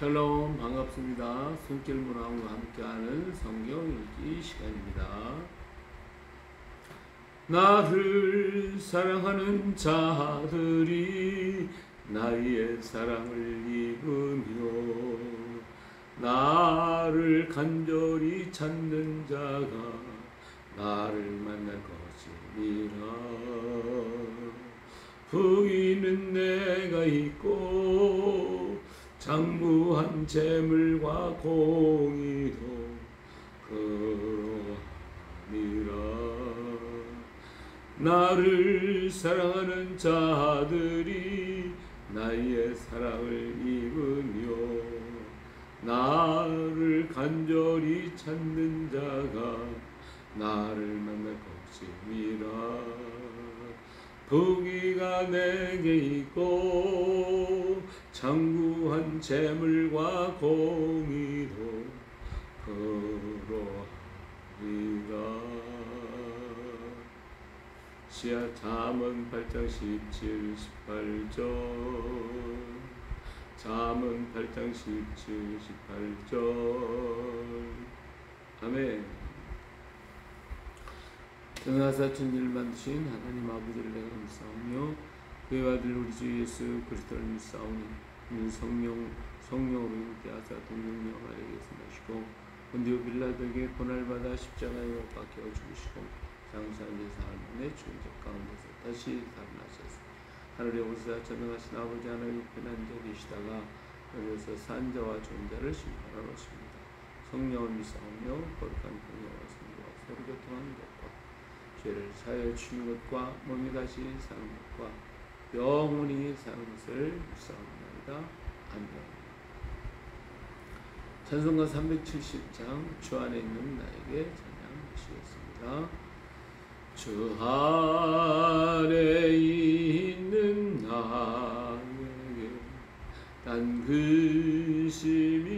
샬롬, 반갑습니다. 손길 문화와 함께하는 성경 읽기 시간입니다. 나를 사랑하는 자들이 나의 사랑을 입으며 나를 간절히 찾는 자가 나를 만날 것이니라. 부인은 내가 있고 장부한 재물과 공의도 그러하니라. 나를 사랑하는 자들이 나의 사랑을 입으며 나를 간절히 찾는 자가 나를 만날 것이니라. 부귀가 내게 있고 장구한 재물과 공의도 그러하리라. 시야 잠언 8장 17, 18절. 잠언 8장 17, 18절. 아멘. 전능하사 천지를 만드신 하나님 아버지를 내가 감사하며 그의 아들 우리 주 예수 그리스도를 믿사오니 이 성령으로 함께 하사 동명령 아래 계승하시고 본디오 빌라도에게 고난받아 십자가에 못 박혀 죽으시고 장사한 지 사흘 만에 죽은 자 가운데서 다시 살아나셨으니 하늘에 오시사 전능하신 아버지 하나님 편한 자 계시다가 여기서 산 자와 죽은 자를 심판하러 오십니다. 성령을 믿사오며 거룩한 성령과 성도와 서로 교통하는 것과 죄를 사하여 주신 것과 몸이 다시 사는 것과 영원히 사는 것을 믿사옵나이다. 아멘. 찬송가 370장 주 안에 있는 나에게 찬양하시겠습니다. 주 안에 있는 나에게 단 근심이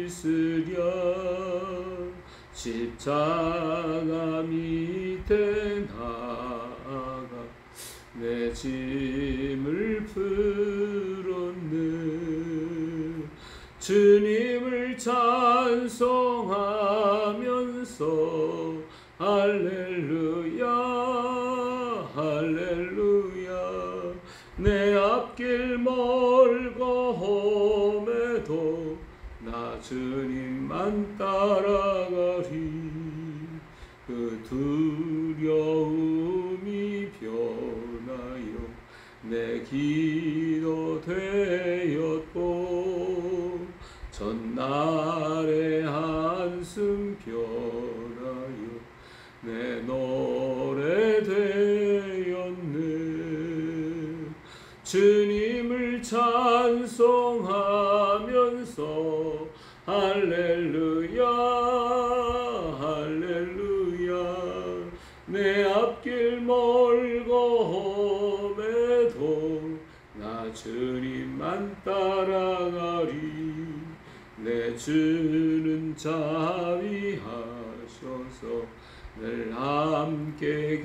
있으랴. 십자가 밑에 나아가 내 짐을 풀었네. 주님을 찬송하면서 할렐루야 할렐루야. 내 앞길 멀고 험해도 나 주님만 따라가리. 그 두려움이 변하여 내 기도 되었고 전날의 한숨 변하여 내 노래 되었네. 주님을 찬송하면서 할렐루야 할렐루야. 내 앞길 멀고 험해도 나 주님만 따라가리. 내 주는 자비하셔서 늘 함께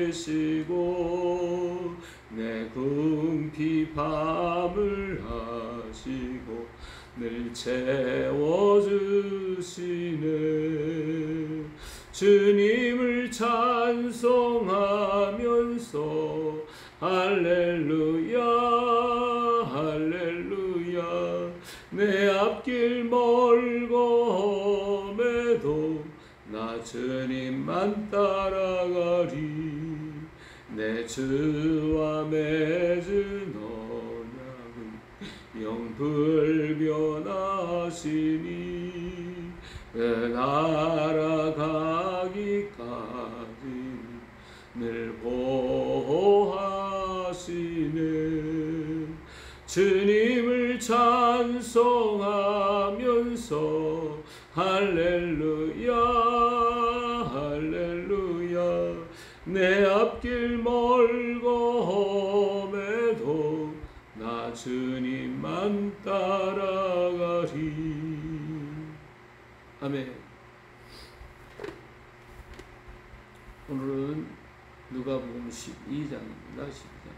계시고 내 궁핍 밤을 하시고 늘 채워주시네. 주님을 찬송하면서 할렐루야 할렐루야. 내 앞길 멀고 험해도 나 주님만 따라가리. 내 주와 맺은 언약은 영 불변하시니 그 나라 가기까지 늘 보호하시네. 주님을 찬송하면서 할렐루야 할렐루야. 내 앞길 멀고 험해도 나 주님만 따라가리. 아멘. 오늘은 누가복음 12장입니다. 12장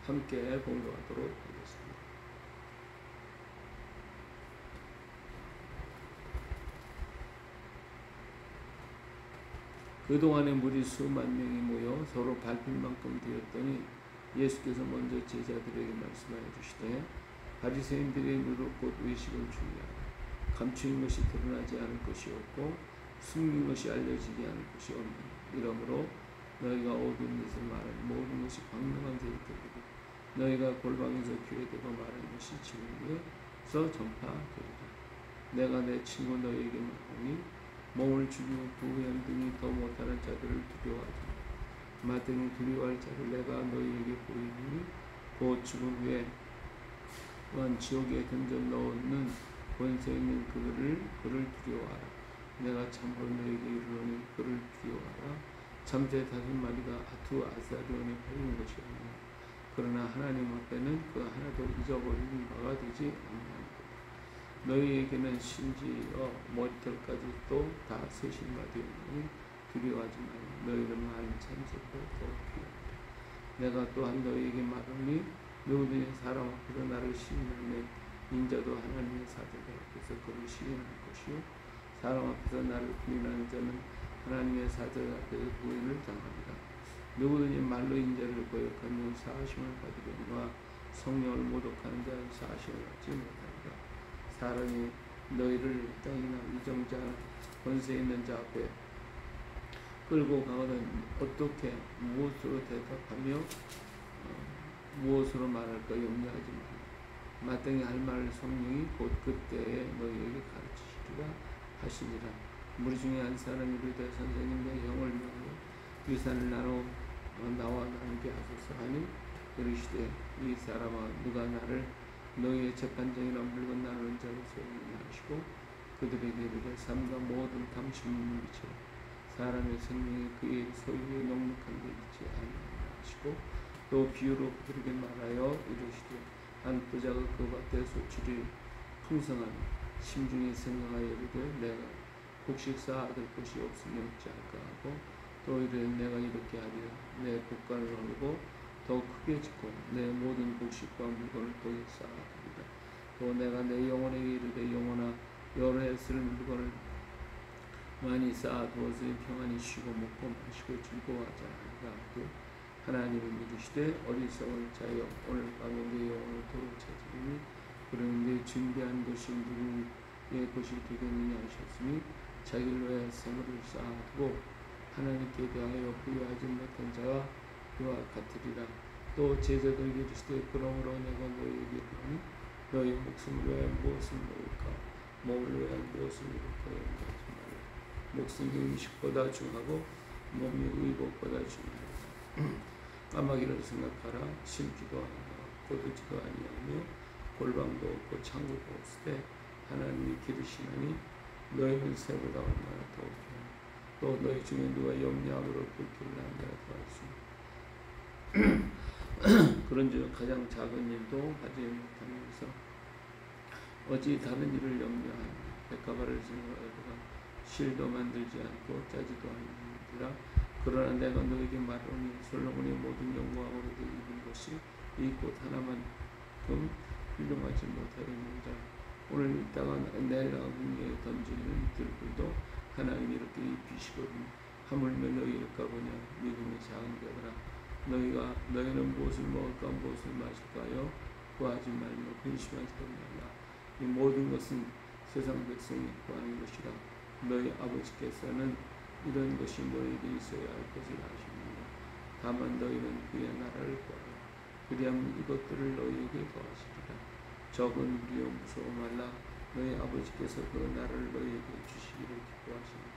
함께 공부하도록 하겠습니다. 그동안에 무리 수만 명이 모여 서로 밟힐 만큼 되었더니 예수께서 먼저 제자들에게 말씀하여 주시되 바리새인들의 누룩 곧 외식을 주의하라. 감추인 것이 드러나지 않을 것이 없고 숨긴 것이 알려지지 않을 것이 없느니라. 이러므로 너희가 어두운 데서 말하는 모든 것이 광명한 데에 들리고 너희가 골방에서 귀에 대고 말하는 것이 지붕에서 전파되리라. 내가 내 친구 너희에게 말하니 몸을 죽이고 부귀한 등이 더 못하는 자들을 두려워하지 마. 마땅히 두려워할 자를 내가 너희에게 보이니 곧 죽은 후에 또한 지옥에 던져 넣는 권세 있는 그를 두려워하라. 내가 참으로 너희에게 이르노니 그를 두려워하라. 잠재 5마리가 아투 아사리온에 팔린 것이 아니라 그러나 하나님 앞에는 그 하나도 잊어버리는 바가 되지 아니하니라. 너희에게는 심지어 머리털까지도 다 세신 바 되었으니 두려워하지 말라. 너희는 많은 참새보다 더 귀하니라. 내가 또한 너희에게 말하니 누구든지 사람 앞에서 나를 시인하면 인자도 하나님의 사자들 앞에서 그를 시인할 것이요 사람 앞에서 나를 부인하는 자는 하나님의 사자들 앞에서 부인을 당하리라. 누구든지 말로 인자를 거역하면 사하심을 받으려니와 성령을 모독하는 자는 사하심을 받지 못하리라. 사람이 너희를 땅이나 위정자 권세 있는 자 앞에 끌고 가거든 어떻게 무엇으로 대답하며 무엇으로 말할까 염려하지 말라. 마땅히 할 말을 성령이 곧 그때에 너희에게 가르치시리라 하시니라. 무리 중에 한 사람이 이르되 선생님 내 형을 명하여 유산을 나눠 나와 나누게 하소서 하니 이르시되 이 사람아 누가 나를 너희의 재판장이나 물건 나누는 자로 세우느냐 하시고 그들에게 이르되 삶과 모든 탐심을 미쳐 사람의 생명이 그의 소유에 넉넉한 데 있지 아니하냐 하시고 또 비유로 그들에게 말하여 이르시되 한 부자가 그 밭에 소출이 풍성하니 심중에 생각하여 이르되 내가 곡식 쌓아둘 곳이 없으면 어찌할까 하고 또 이르되 내가 이렇게 하리라. 내 곡간을 넓고 더 크게 짓고 내 모든 곡식과 물건을 거기에 쌓아두리라. 또 내가 내 영혼에게 이르되 영혼아 여러 해 쓸 물건을 많이 쌓아두었으니 평안히 쉬고 먹고 마시고 즐거워하자 하리라 하고 하나님은 이르시되 어리석은 자여 오늘 밤에 내 영혼을 도로 찾으리니 그러는데 준비한 것이 누구의 것이 되겠느냐 하셨으니 자기를 위하여 생물을 쌓아두고 하나님께 대하여 부여하지 못한 자와 그와 같으리라. 또 제자들에게 이르시되 그러므로 내가 너희에게 이르노니 너희 목숨을 위하여 무엇을 먹을까 몸을 위하여 무엇을 입을까 염려하지 말라. 목숨이 음식보다 중하고 몸이 의복보다 중하다. 까마귀를 생각하라. 심기도 아니하고 거두지도 아니하며 골방도 없고 창고도 없으되 하나님이 기르시나니 너희는 새보다 얼마나 더 귀하냐. 또 너희 중에 누가 염려함으로 불길을 난 자가 더할수있느냐. 그런즉 가장 작은 일도 하지 못하면서 어찌 다른 일을 염려하냐. 백가발을 생각하다가 실도 만들지 않고 짜지도 않느니라. 그러나 내가 너에게 말하노니 솔로몬의 모든 영광으로 입은 것이 이 꽃 하나만큼 훌륭하지 못하였느니라. 오늘 이따가 내일 아궁이에 던지는 들불도 하나님이 이렇게 입히시거든. 하물며 너희일까 보냐. 미궁의 작은 자들아 너희는 무엇을 먹을까 무엇을 마실까요? 구하지 말며 근심하지 말라. 이 모든 것은 세상 백성이 구하는 것이라. 너희 아버지께서는 이런 것이 너희에게 있어야 할 것을 아십니다. 다만 너희는 그의 나라를 구하라. 그리하면 이것들을 너희에게 더하시리라. 적은 우리여 무서워 말라. 너희 아버지께서 그 나라를 너희에게 주시기를 기뻐하십니다.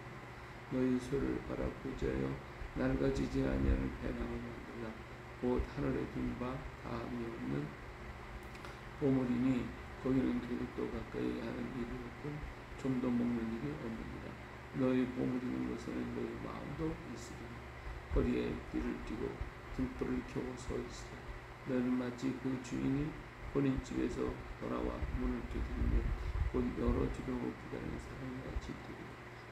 너희 소를 바라보자여 낡아지지 아니하는 배낭을 만들라. 곧 하늘에 둔 바 다함이 없는 보물이니 거기는 도둑도 가까이 하는 일이 없고 좀도 먹는 일이 없느니라. 너희 보물이 있는 곳에는 너희 마음도 있으리라. 허리에 띠를 띠고 등불을 켜고 서 있으라. 너는 마치 그 주인이 혼인집에서 돌아와 문을 두드리며 곧 열어주려고 기다리는 사람이 같이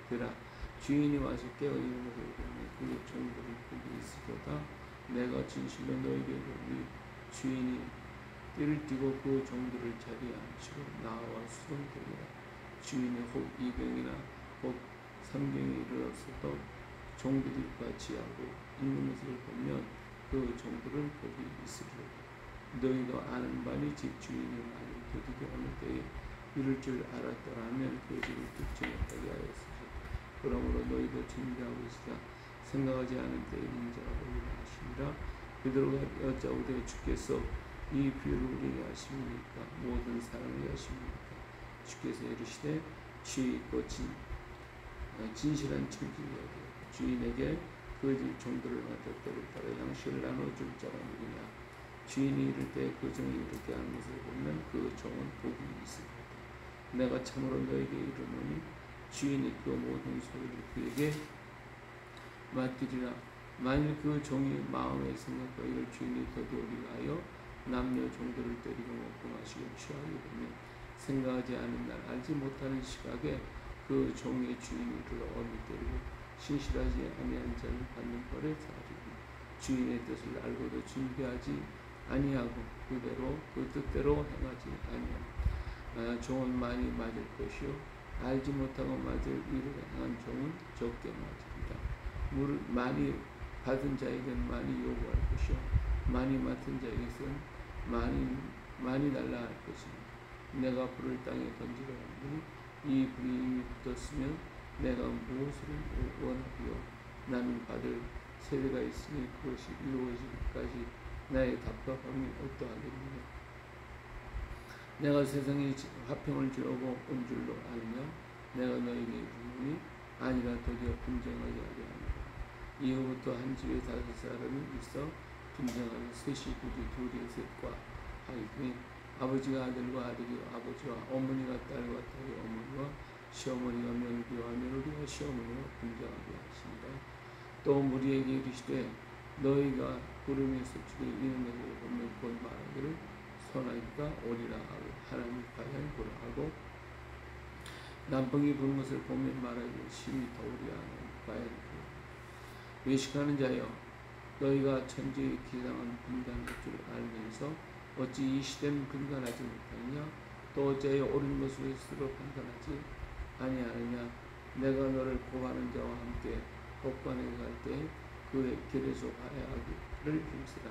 되라. 주인이 와서 깨어있는 것을 보면 그의 종들을 거기 있으리로다. 내가 진실로 너희에게 이르노니 주인이 띠를 띠고 그 종들을 자리에 앉히고 나와 수동되리라. 주인이 혹 2경이나 혹 3경에 이르렀어도 종들이 같이하고 있는 것을 보면 그 종들은 거기 있으리로다. 너희도 아는 바니 집 주인이 만일 도둑이 어느 때에 이럴 줄 알았더라면 그 집을 뜯지 못하게 하였으리라. 그러므로 너희도 준비하고 있으라. 생각하지 않은 때에 인자가 오리라 하시니라. 베드로가 여짜오되 주께서 이 비유를 우리에게 하십니까? 모든 사람에게 하십니까? 주께서 이르시되 주의 있고 진실한 청지기여되 주인에게 그 집 종들을 맡아 때를 따라 양식을 나눠줄 자가 누구냐? 주인이 이를 때 그 종이 이렇게 하는 것을 보면 그 종은 복이 있으리라. 내가 참으로 너에게 이르노니 주인이 그 모든 소유를 그에게 맡기리라. 만일 그 종이 마음에 생각과 이를 주인이 더디오게 하여 남녀 종들을 때리고 먹고 마시고 취하게 되면 생각하지 않은 날 알지 못하는 시각에 그 종의 주인이 그를 어미 때리고 신실하지 아니한 자를 받는 벌에 사하리니 주인의 뜻을 알고도 준비하지 아니하고 그대로 그 뜻대로 행하지 아니하고 종은 많이 맞을 것이요 알지 못하고 맞을 일을 행한 종은 적게 맞으리라. 많이 받은 자에게는 많이 요구할 것이요 많이 맡은 자에게는 많이 달라 할 것이니 내가 불을 땅에 던지려 하니 이 불이 이미 붙었으면 내가 무엇을 원하리요? 나는 받을 세대가 있으니 그것이 이루어지기까지 나의 답답함이 어떠하겠느냐? 내가 세상에 화평을 주려고 온 줄로 알며 내가 너에게 이르노니 아니라 도리어 분쟁하게 하려 하니라. 이후부터 한 집에 5사람이 있어 분쟁하여 셋이 굳이 둘이 셋과 하이니 아버지가 아들과 아들이 아버지와 어머니가 딸과 딸이 어머니와 시어머니가 며느리와 며느리와 시어머니와 분쟁하게 하시니라. 또 무리에게 이르시되 너희가 구름에서 주의 이는 것을 보면 곧 말하기를 선하기가 오리라 하고 하나님 과연 보라 하고 남풍이 부는 것을 보면 말하기를 심히 더우리라 하는 과연 외식하는 자여 너희가 천지의 기상은 분간할 줄 알면서 어찌 이 시대는 분간하지 못하느냐? 또 어찌하여 옳은 것을 스스로 판단하지 아니하느냐? 내가 너를 고하는 자와 함께 법관에 갈 때 그의 길에서 화해하기를 힘쓰라.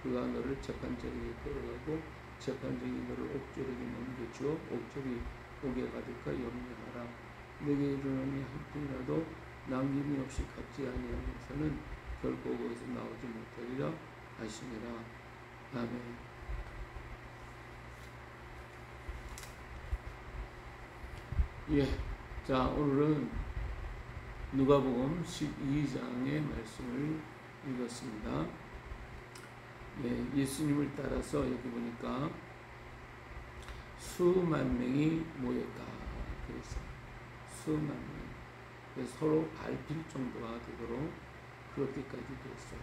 그가 너를 재판장에게 끌어가고 재판장이 너를 옥졸에게 넘겨주어 옥졸이 옥에 가득하 염려하라. 내게 이르노니 한 푼이라도 남김이 없이 갚지 아니하면서는 결코 거기서 나오지 못하리라 하시니라. 아멘. 예, 자 오늘은 누가복음 12장의 말씀을 읽었습니다. 예, 예수님을 따라서 여기 보니까 수만 명이 모였다. 그래서 수만 명, 서로 밟힐 정도가 되도록 그렇게까지 됐어요.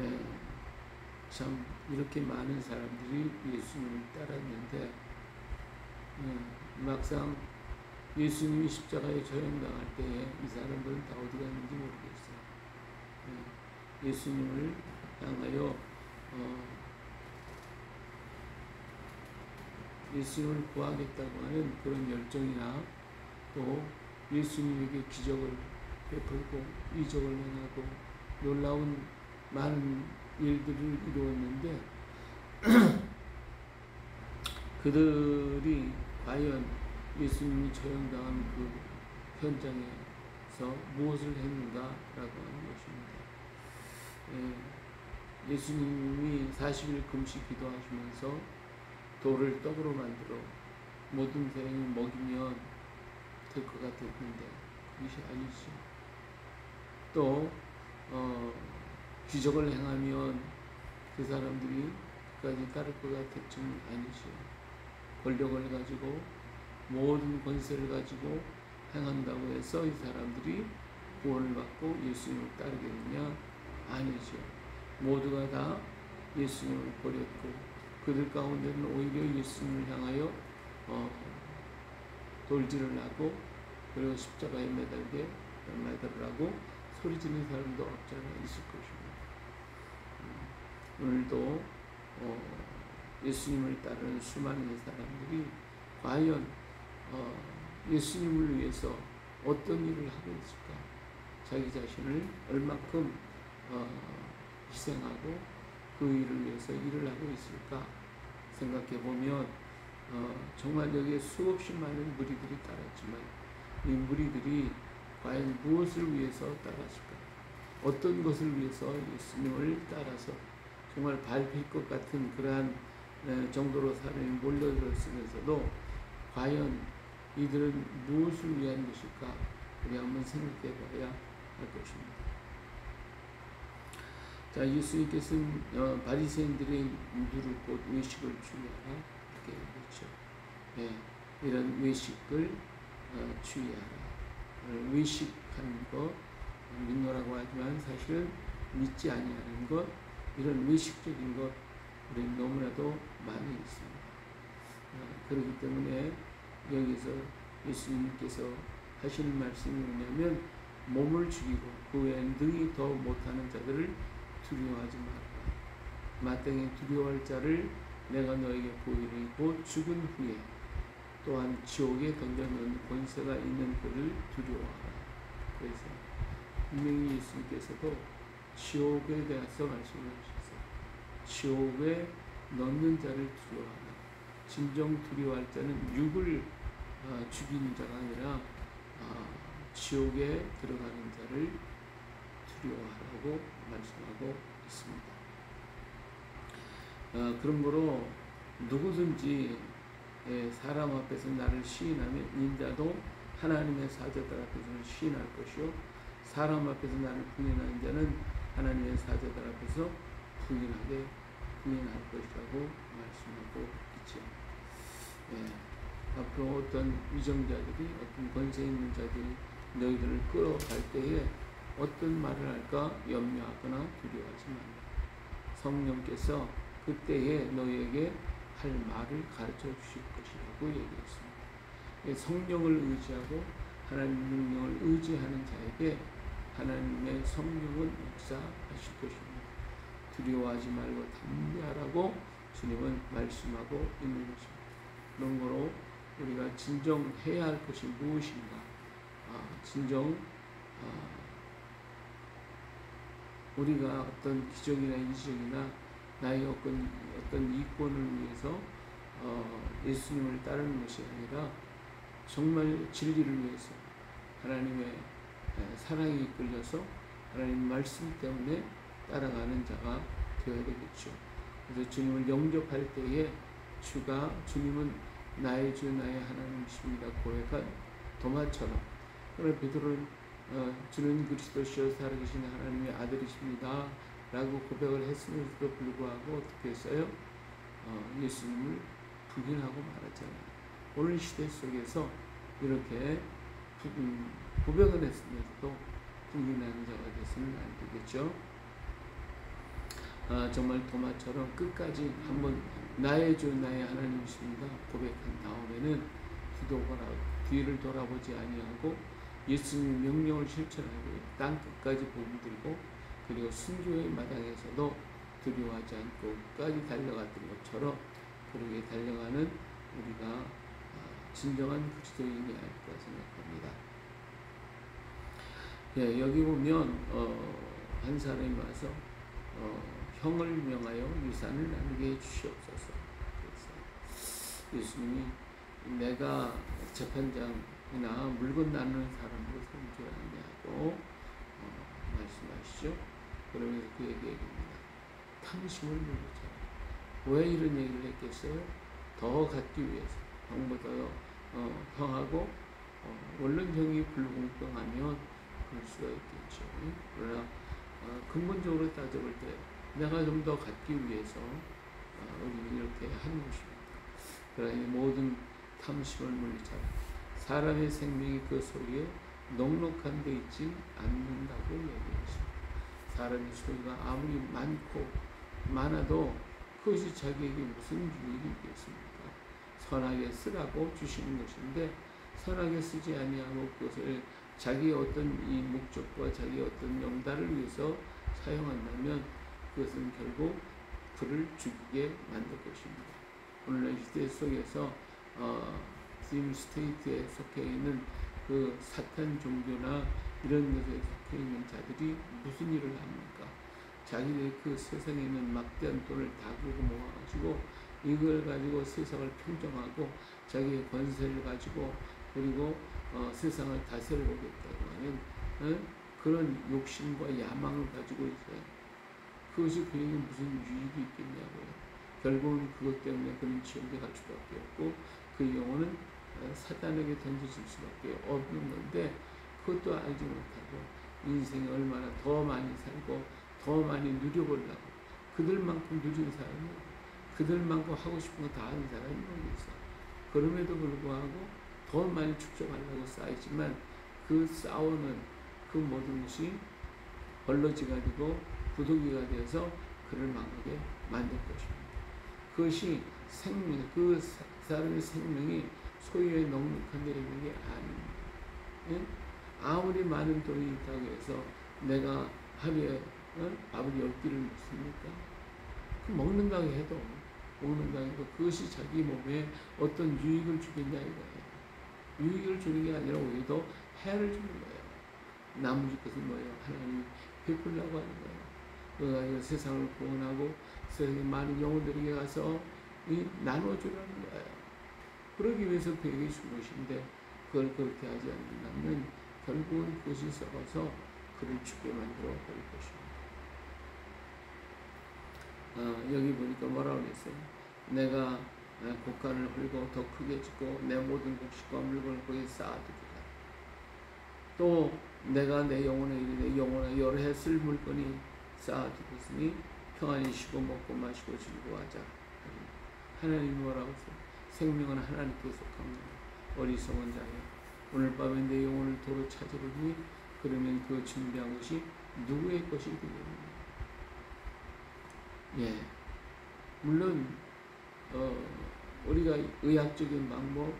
예, 참 이렇게 많은 사람들이 예수님을 따랐는데 막상 예수님이 십자가에 처형당할 때에 이 사람들은 다 어디 갔는지 모르겠어요. 예수님을 향하여 예수님을 구하겠다고 하는 그런 열정이나 또 예수님에게 기적을 베풀고 이적을 행하고 놀라운 많은 일들을 이루었는데 그들이 과연 예수님이 처형당한 그 현장에서 무엇을 했는가라고 하는 것입니다. 예수님이 40일 금식 기도하시면서 돌을 떡으로 만들어 모든 사람이 먹이면 될 것 같았는데 그것이 아니죠. 또 기적을 행하면 그 사람들이 끝까지 따를 것 같았지만 아니죠. 권력을 가지고 모든 권세를 가지고 행한다고 해서 이 사람들이 구원을 받고 예수님을 따르겠느냐? 아니죠. 모두가 다 예수님을 버렸고 그들 가운데는 오히려 예수님을 향하여 돌질을 하고 그리고 십자가에 매달으라고 소리지는 사람도 없지 않아 있을 것입니다. 오늘도 예수님을 따르는 수많은 사람들이 과연 예수님을 위해서 어떤 일을 하고 있을까? 자기 자신을 얼마큼 희생하고 그 일을 위해서 일을 하고 있을까? 생각해 보면 정말 여기에 수없이 많은 무리들이 따랐지만 이 무리들이 과연 무엇을 위해서 따랐을까? 어떤 것을 위해서 예수님을 따라서 정말 밟힐 것 같은 그러한 정도로 사람이 몰려들었으면서도 과연 이들은 무엇을 위한 것일까? 우리 한번 생각해 봐야 할 것입니다. 자, 예수님께서는 바리새인들의 누를 곧 외식을 주의하라 이렇게 얘기했죠. 이런 외식을 주의하라. 외식하는 것 믿노라고 하지만 사실은 믿지 아니하는 것 이런 외식적인 것 우리 너무나도 많이 있습니다. 그렇기 때문에 여기서 예수님께서 하시는 말씀이 뭐냐면 몸을 죽이고 그 외에 능히 더 못하는 자들을 두려워하지 말라. 마땅히 두려워할 자를 내가 너에게 보이니 곧 죽은 후에 또한 지옥에 던져놓은 권세가 있는 그를 두려워하라. 그래서 분명히 예수님께서도 지옥에 대해서 말씀을 하셨어요. 지옥에 넣는 자를 두려워하라. 진정 두려워할 자는 육을 죽이는 자가 아니라 지옥에 들어가는 자를 두려워하라고 말씀하고 있습니다. 그러므로 누구든지 사람 앞에서 나를 시인하면 인자도 하나님의 사자들 앞에서는 시인할 것이요 사람 앞에서 나를 부인하는 자는 하나님의 사자들 앞에서 부인할 것이라고 말씀하고 있죠. 앞으로 어떤 위정자들이 어떤 권세 있는 자들이 너희들을 끌어갈 때에 어떤 말을 할까 염려하거나 두려워하지 말라. 성령께서 그때에 너희에게 할 말을 가르쳐 주실 것이라고 얘기했습니다. 성령을 의지하고 하나님 능력을 의지하는 자에게 하나님의 성령은 역사하실 것입니다. 두려워하지 말고 담대하라고 주님은 말씀하고 있는 것입니다. 그러므로 우리가 진정 해야 할 것이 무엇인가? 진정 우리가 어떤 기적이나 이적이나 나의 어떤 이권을 위해서 예수님을 따르는 것이 아니라 정말 진리를 위해서 하나님의 사랑에 이끌려서 하나님 말씀 때문에 따라가는 자가 되어야 되겠죠. 그래서 주님을 영접할 때에 주님은 나의 주 나의 하나님이십니다 고백한 도마처럼 오늘 베드로는 주는 그리스도시요 살아계신 하나님의 아들이십니다 라고 고백을 했음에도 불구하고 어떻게 했어요? 예수님을 부인하고 말았잖아요. 오늘 시대 속에서 이렇게 고백을 했으면서도 부인하는 자가 됐으면 안 되겠죠. 정말 도마처럼 끝까지 한번 나의 주 나의 하나님이십니다 고백한 다음에는 뒤를 돌아보지 아니하고 예수님 명령을 실천하고 땅 끝까지 복음 들고 그리고 순교의 마당에서도 두려워하지 않고 끝까지 달려갔던 것처럼 그렇게 달려가는 우리가 진정한 그리스도인이 아닐까 생각합니다. 여기 보면 한 사람이 와서 형을 명하여 유산을 나누게 해주시옵소서. 예수님이 내가 재판장이나 물건 나누는 사람으로 산 줄 아냐고 말씀하시죠. 그러면서 그에게 얘기합니다. 탐심을 물리자. 왜 이런 얘기를 했겠어요? 더 갖기 위해서. 형보다 형하고 원론 형이 불공평하면 그럴 수가 있겠죠. 그러나 근본적으로 따져볼 때 내가 좀 더 갖기 위해서 우리는 이렇게 하는 것입니다. 그러니 모든 탐심을 물리자. 사람의 생명이 그 속에 넉넉한 데 있지 않는다고 얘기했습니다. 사람의 소유가 아무리 많아도 그것이 자기에게 무슨 유익이 있겠습니까? 선하게 쓰라고 주시는 것인데 선하게 쓰지 아니하고 그것을 자기의 어떤 이 목적과 자기의 어떤 영달을 위해서 사용한다면 그것은 결국 그를 죽이게 만들 것입니다. 오늘날 시대 속에서 dim 스테이트에 속해 있는 그 사탄 종교나 이런 것에 속해 있는 자들이 무슨 일을 합니까? 자기들 그 세상에 있는 막대한 돈을 다 긁어 모아가지고 이걸 가지고 세상을 평정하고 자기의 권세를 가지고 그리고 세상을 다스려보겠다고 하는 그런 욕심과 야망을 가지고 있어요. 그것이 그에게 무슨 유익이 있겠냐고요. 결국은 그것 때문에 그는 지옥에 갈 수밖에 없고 그 영혼은 사탄에게 던져질 수밖에 없는 건데 그것도 알지 못하고 인생이 얼마나 더 많이 살고 더 많이 누려보려고 그들만큼 누린 사람이 그들만큼 하고 싶은 거 다 하는 사람이 모르겠어. 그럼에도 불구하고 더 많이 축적하려고 쌓이지만 그 싸우는 그 모든 것이 벌러지가 되고 부득이가 되어서 그를 망하게 만들 것입니다. 그것이 생명, 그 사람의 생명이 소유에 넉넉한 데 있는 게 아닙니다. 예? 아무리 많은 돈이 있다고 해서 내가 하루에 밥을 10끼를 먹습니까? 그 먹는다고 해도 그것이 자기 몸에 어떤 유익을 주겠냐 이거예요. 유익을 주는 게 아니라 오히려 해를 주는 거예요. 나머지 것은 뭐예요? 하나님이 베풀려고 하는 거예요. 그가 세상을 구원하고 세상의 많은 영혼들에게 가서 나눠주라는 거예요. 그러기 위해서 그에게 준 것인데 그걸 그렇게 하지 않는다면 결국은 그것이 썩어서 그를 죽게 만들어 버릴 것입니다. 여기 보니까 뭐라고 그랬어요? 내가 곡간을 헐고 더 크게 짓고 내 모든 곡식과 물건을 거기에 쌓아두리라. 또 내가 내 영혼에 이르되 영혼에 여러 해 쓸 물건이 쌓아두었으니 평안히 쉬고 먹고 마시고 즐거워하자. 하나님이 뭐라고 했어요? 생명은 하나님께 속합니다. 어리석은 자여 오늘 밤에 내 영혼을 도로 찾으리니 그러면 그 준비한 것이 누구의 것이 되겠느냐. 예, 물론 우리가 의학적인 방법,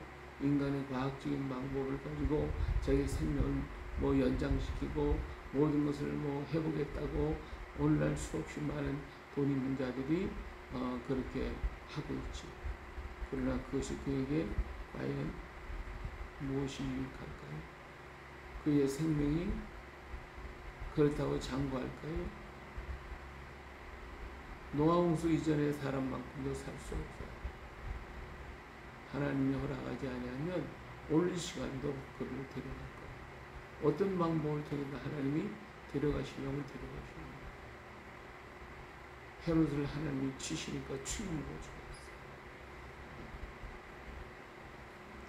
인간의 과학적인 방법을 가지고 자기 생명을 연장시키고 모든 것을 해보겠다고 오늘날 수없이 많은 돈 있는 자들이 그렇게 하고 있지. 그러나 그것이 그에게 과연 무엇이 유익할까요? 그의 생명이 그렇다고 장구할까요? 노아홍수 이전의 사람만큼도 살 수 없어요. 하나님이 허락하지 아니하면 올 시간도 그를 데려갈 거예요. 어떤 방법을 통해서 하나님이 데려가시려고 데려가십니다. 헤롯을 하나님이 치시니까 죽임으로 죽었어요.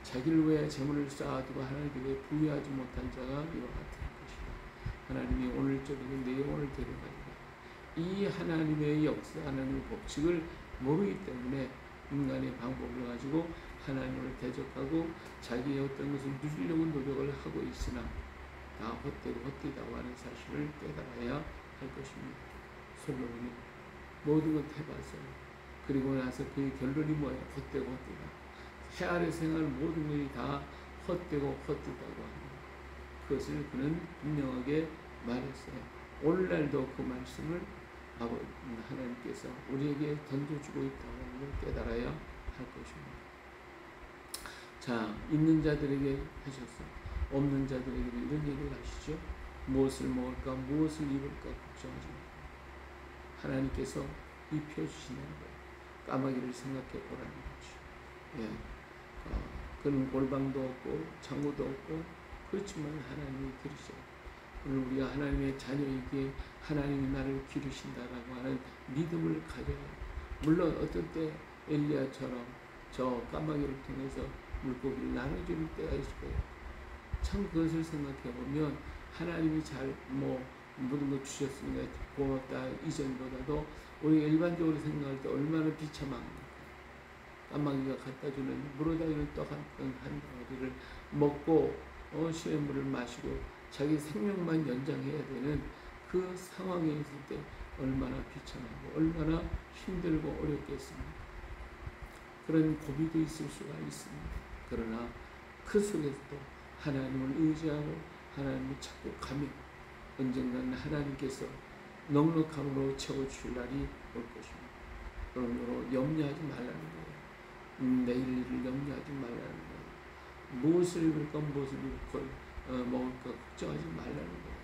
자기를 위해 재물을 쌓아두고 하나님께 왜 부여하지 못한 자가 이와 같은 것이다. 하나님이 오늘 저녁에 내 영혼을 데려가리라. 이 하나님의 역사, 하나님의 법칙을 모르기 때문에 인간의 방법을 가지고 하나님을 대적하고 자기의 어떤 것을 누리려고 노력을 하고 있으나 다 헛되고 헛되다고 하는 사실을 깨달아야 할 것입니다. 솔로몬이 모든 것 해봤어요. 그리고 나서 그의 결론이 뭐예요? 헛되고 헛되다. 해 아래 생활 모든 것이 다 헛되고 헛되다고 합니다. 그것을 그는 분명하게 말했어요. 오늘날도 그 말씀을 하나님께서 우리에게 던져주고 있다고 하는 걸 깨달아야 할 것입니다. 자, 있는 자들에게 하셨어. 없는 자들에게도 이런 얘기를 하시죠. 무엇을 먹을까, 무엇을 입을까 걱정하지 말고 하나님께서 입혀주시는 거예요. 까마귀를 생각해 보라는 거죠. 예. 그는 골방도 없고 창고도 없고 그렇지만 하나님이 들으셔. 오늘 우리가 하나님의 자녀이기에 하나님이 나를 기르신다라고 하는 믿음을 가져야 해요. 물론 어떤 때 엘리야처럼 저 까마귀를 통해서 물고기를 나눠줄 때가 있을 거예요. 참 그것을 생각해 보면 하나님이 잘 모든 거 주셨으니까 고맙다 이전보다도 우리가 일반적으로 생각할 때 얼마나 비참합니까? 까마귀가 갖다 주는 물어다주는 떡 한 덩어리를 먹고 시냇물을 마시고 자기 생명만 연장해야 되는 그 상황에 있을 때 얼마나 비참하고 얼마나 힘들고 어렵겠습니까? 그런 고비도 있을 수가 있습니다. 그러나 그 속에서도 하나님을 의지하고 하나님을 찾고 가면 언젠가는 하나님께서 넉넉함으로 채워주실 날이 올 것입니다. 그러므로 염려하지 말라는 거예요. 내일을 염려하지 말라는 거예요. 무엇을 입을까 무엇을 먹을까 걱정하지 말라는 거예요.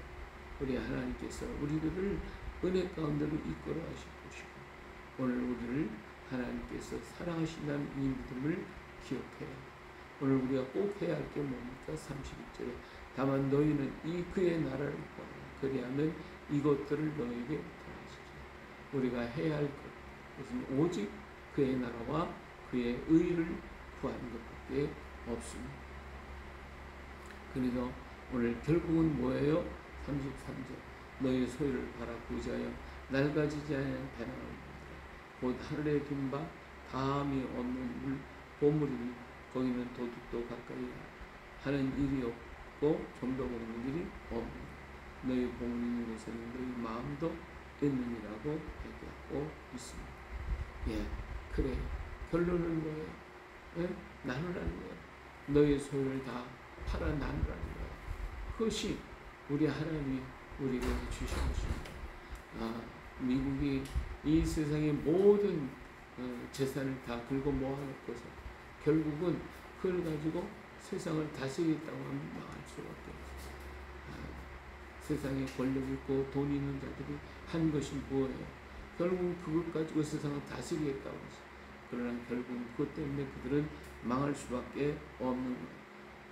우리 하나님께서 우리들을 은혜 가운데로 이끌어 가실 것이고 오늘 우리를 하나님께서 사랑하신다는 이 믿음을 기억해요. 오늘 우리가 꼭 해야 할 게 뭡니까? 31절에 다만 너희는 이 그의 나라를 구하라. 그리하면 이것들을 너에게 더하시리라. 우리가 해야 할 것, 그것은 오직 그의 나라와 그의 의를 구하는 것밖에 없습니다. 그래서 오늘 결국은 뭐예요? 33절 너희 소유를 팔아 부자여 낡아지지 않은 배낭을 만들어 곧 하늘에 둔 바 다함이 없는 물 보물이니 거기는 도둑도 가까이 하는 일이 없고 좀더 보는 일이 없는 너희 복이 있는 곳에는 너희 마음도 있느니라고 얘기하고 있습니다. 예, 그래요. 결론은 뭐예요? 예? 나누라는 거예요. 너희 소유를 다 팔아 나누라는 거예요. 그것이 우리 하나님이 우리에게 주신 것입니다. 미국이 이 세상의 모든 재산을 다 긁어 모아놓고서 결국은 그걸 가지고 세상을 다스리겠다고 하면 망할 수밖에 없어요. 세상에 권력 있고 돈 있는 자들이 한 것이 뭐예요? 결국 그것 가지고 세상을 다스리겠다고 했어요. 그러나 결국 그것 때문에 그들은 망할 수밖에 없는 거예요.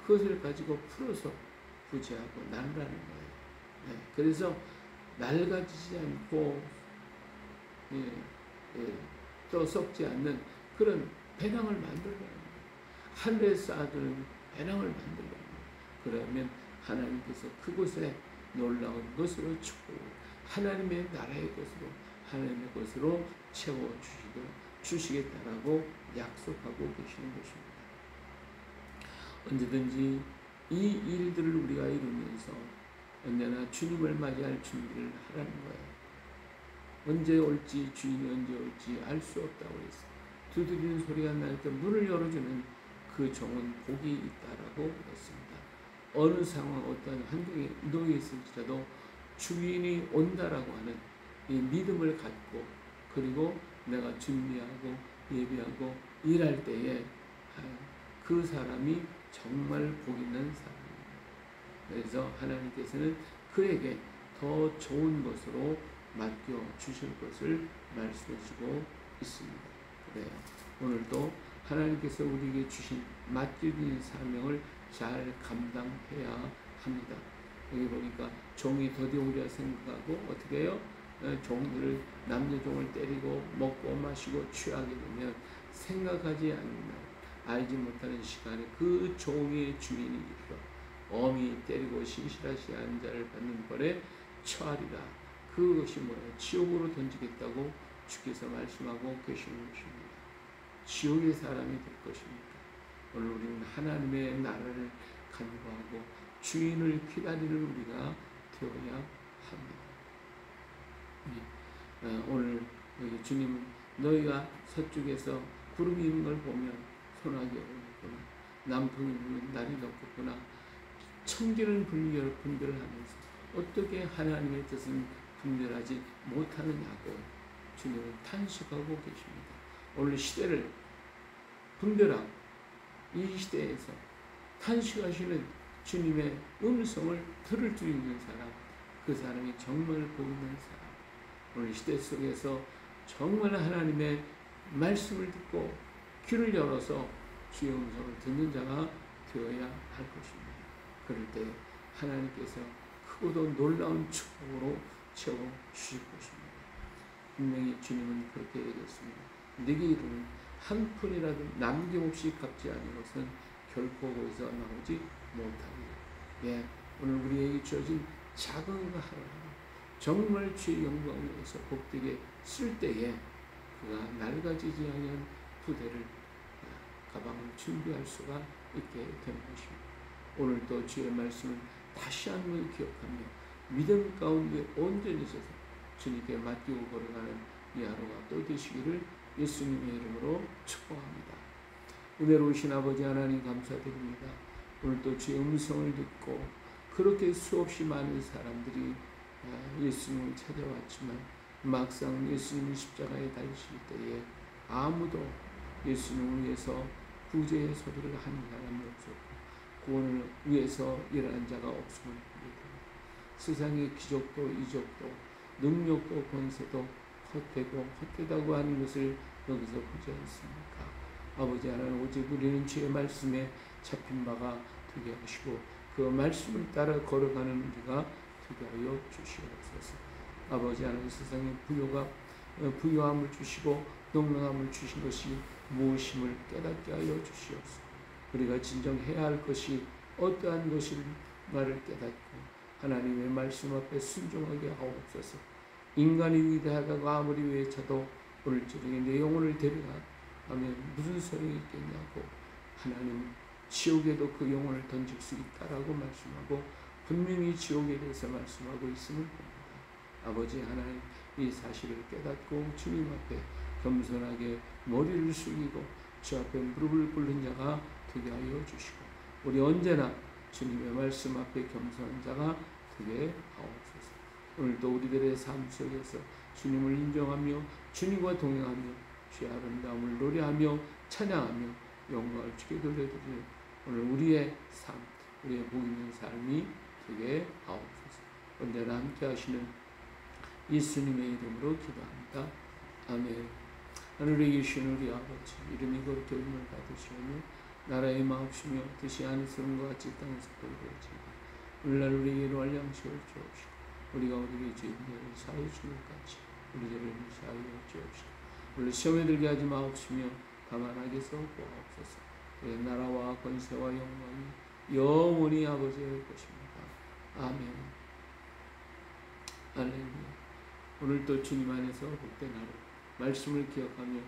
그것을 가지고 풀어서 부지하고 나누라는 거예요. 네. 그래서 낡아지지 않고 또 썩지 않는 그런 배낭을 만들라는 거예요. 하늘에 쌓아두는 배낭을 만들라는 거예요. 그러면 하나님께서 그곳에 놀라운 것으로 축복을 하나님의 나라의 것으로 하나님의 것으로 채워주시겠다라고 약속하고 계시는 것입니다. 언제든지 이 일들을 우리가 이루면서 언제나 주님을 맞이할 준비를 하라는 거예요. 언제 올지 주인이 언제 올지 알 수 없다고 했어요. 두드리는 소리가 날 때 문을 열어주는 그 종은 복이 있다라고 했습니다. 어느 상황 어떤 환경에 놓여 있을지라도 주인이 온다라고 하는 이 믿음을 갖고 그리고 내가 준비하고 예비하고 일할 때에 그 사람이 정말 복 있는 사람입니다. 그래서 하나님께서는 그에게 더 좋은 것으로 맡겨 주실 것을 말씀하시고 있습니다. 그래요. 오늘도 하나님께서 우리에게 주신 맡겨진 사명을 잘 감당해야 합니다. 여기 보니까 종이 더디오리라 생각하고 어떻게 해요? 종들을 남녀 종을 때리고 먹고 마시고 취하게 되면 생각하지 않는 알지 못하는 시간에 그 종의 주인이 이르러 엄히 때리고 시시라시 한 자를 받는 벌에 처하리라. 그것이 뭐예요? 지옥으로 던지겠다고 주께서 말씀하고 계시는 것입니다. 지옥의 사람이 될 것입니다. 오늘 우리는 하나님의 나라를 간구하고 주인을 기다리는 우리가 되어야 합니다. 오늘 여기 주님은 너희가 서쪽에서 구름이 있는 걸 보면 소나기 오겠구나, 남풍이 부는 날이 높겠구나, 천기는 분별하면서 어떻게 하나님의 뜻은 분별하지 못하느냐고 주님은 탄식하고 계십니다. 오늘 시대를 분별하고 이 시대에서 탄식하시는 주님의 음성을 들을 수 있는 사람, 그 사람이 정말 복 있는 사람. 오늘 시대 속에서 정말 하나님의 말씀을 듣고 귀를 열어서 주의 음성을 듣는 자가 되어야 할 것입니다. 그럴 때 하나님께서 크고도 놀라운 축복으로 채워주실 것입니다. 분명히 주님은 그렇게 얘기했습니다. 네게 이르는 한 푼이라도 남김없이 갚지 않은 것은 결코 거기서 나오지 못하리라. 예, 오늘 우리에게 주어진 작은 거 하나 정말 주의 영광을 위해서 복되게 쓸 때에 그가 낡아지지 아니한 부대를 가방을 준비할 수가 있게 되는 것입니다. 오늘도 주의 말씀을 다시 한번 기억하며 믿음 가운데 온전히 서서 주님께 맡기고 걸어가는 이 하루가 또 되시기를 예수님의 이름으로 축복합니다. 은혜로우신 아버지 하나님 감사드립니다. 오늘도 주의 음성을 듣고 그렇게 수없이 많은 사람들이 예수님을 찾아왔지만 막상 예수님 십자가에 달리실 때에 아무도 예수님을 위해서 구제의 소리를 하는 사람이 없었고 구원을 위해서 일어난 자가 없음을 보게 됩니다. 세상의 기적도 이적도 능력도 권세도 헛되고 헛되다고 하는 것을 여기서 보지 않습니까? 아버지 하나님 오직 우리는 주의 말씀에 잡힌 바가 되게 하시고 그 말씀을 따라 걸어가는 우리가 되게 하여 주시옵소서. 아버지 하나님 세상에 부요함을 주시고 넉넉함을 주신 것이 무엇임을 깨닫게 하여 주시옵소서. 우리가 진정 해야 할 것이 어떠한 것인가를 깨닫고 하나님의 말씀 앞에 순종하게 하옵소서. 인간이 위대하다고 아무리 외쳐도 오늘 저녁에 내 영혼을 데려가면 무슨 소용이 있겠냐고 하나님 지옥에도 그 영혼을 던질 수 있다라고 말씀하고 분명히 지옥에 대해서 말씀하고 있음을 봅니다. 아버지 하나님 이 사실을 깨닫고 주님 앞에 겸손하게 머리를 숙이고 주 앞에 무릎을 꿇는 자가 되게 하여 주시고 우리 언제나 주님의 말씀 앞에 겸손한 자가 되게 하옵소서. 오늘도 우리들의 삶 속에서 주님을 인정하며 주님과 동행하며 주의 아름다움을 노래하며 찬양하며 영광을 주께 돌려드리는 오늘 우리의 삶, 우리의 복 있는 삶이 되게 하옵소서. 언제나 함께 하시는 예수님의 이름으로 기도합니다. 아멘. 하늘에 계신 우리 아버지 이름이 거룩히 여김을 받으시오며 나라의 마옵시며 뜻이 하늘에서는 것 같이 땅에서도 이루어지이다. 오늘날 우리에게 일용할 양식을 주옵시고 우리가 우리에게 죄인들을 사하여 준 것 같이 우리 죄를 사하여 주옵시고 우리 시험에 들게 하지 마옵시며 다만 악에서 구하옵소서. 그 나라와 권세와 영광이 영원히 아버지의 것입니다. 아멘. 할렐루야. 오늘도 주님 안에서 복된 하루 말씀을 기억하며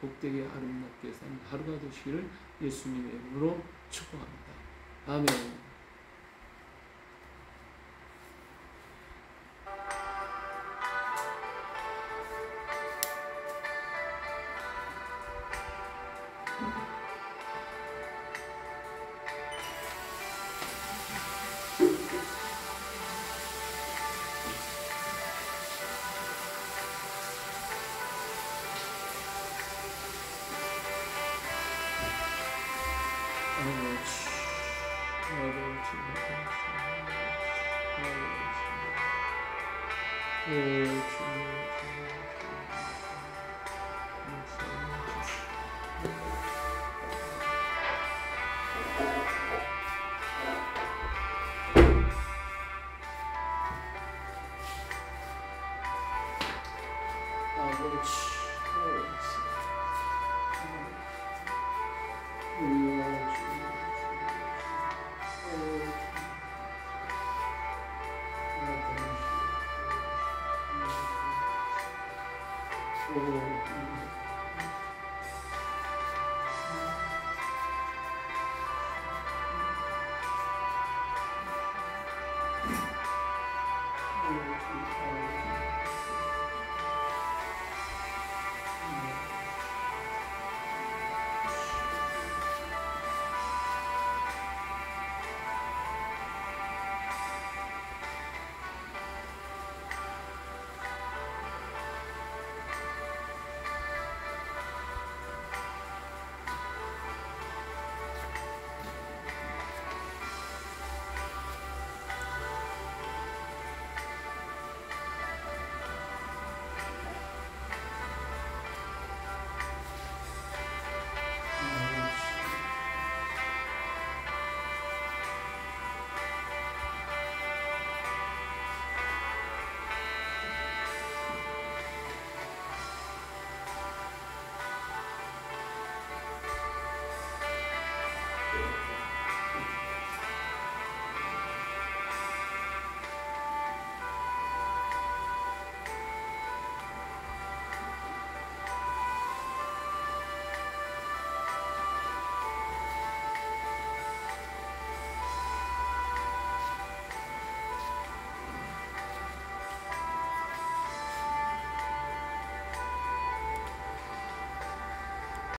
복되게 아름답게 산 하루가 되시기를 예수님의 이름으로 축복합니다. 아멘.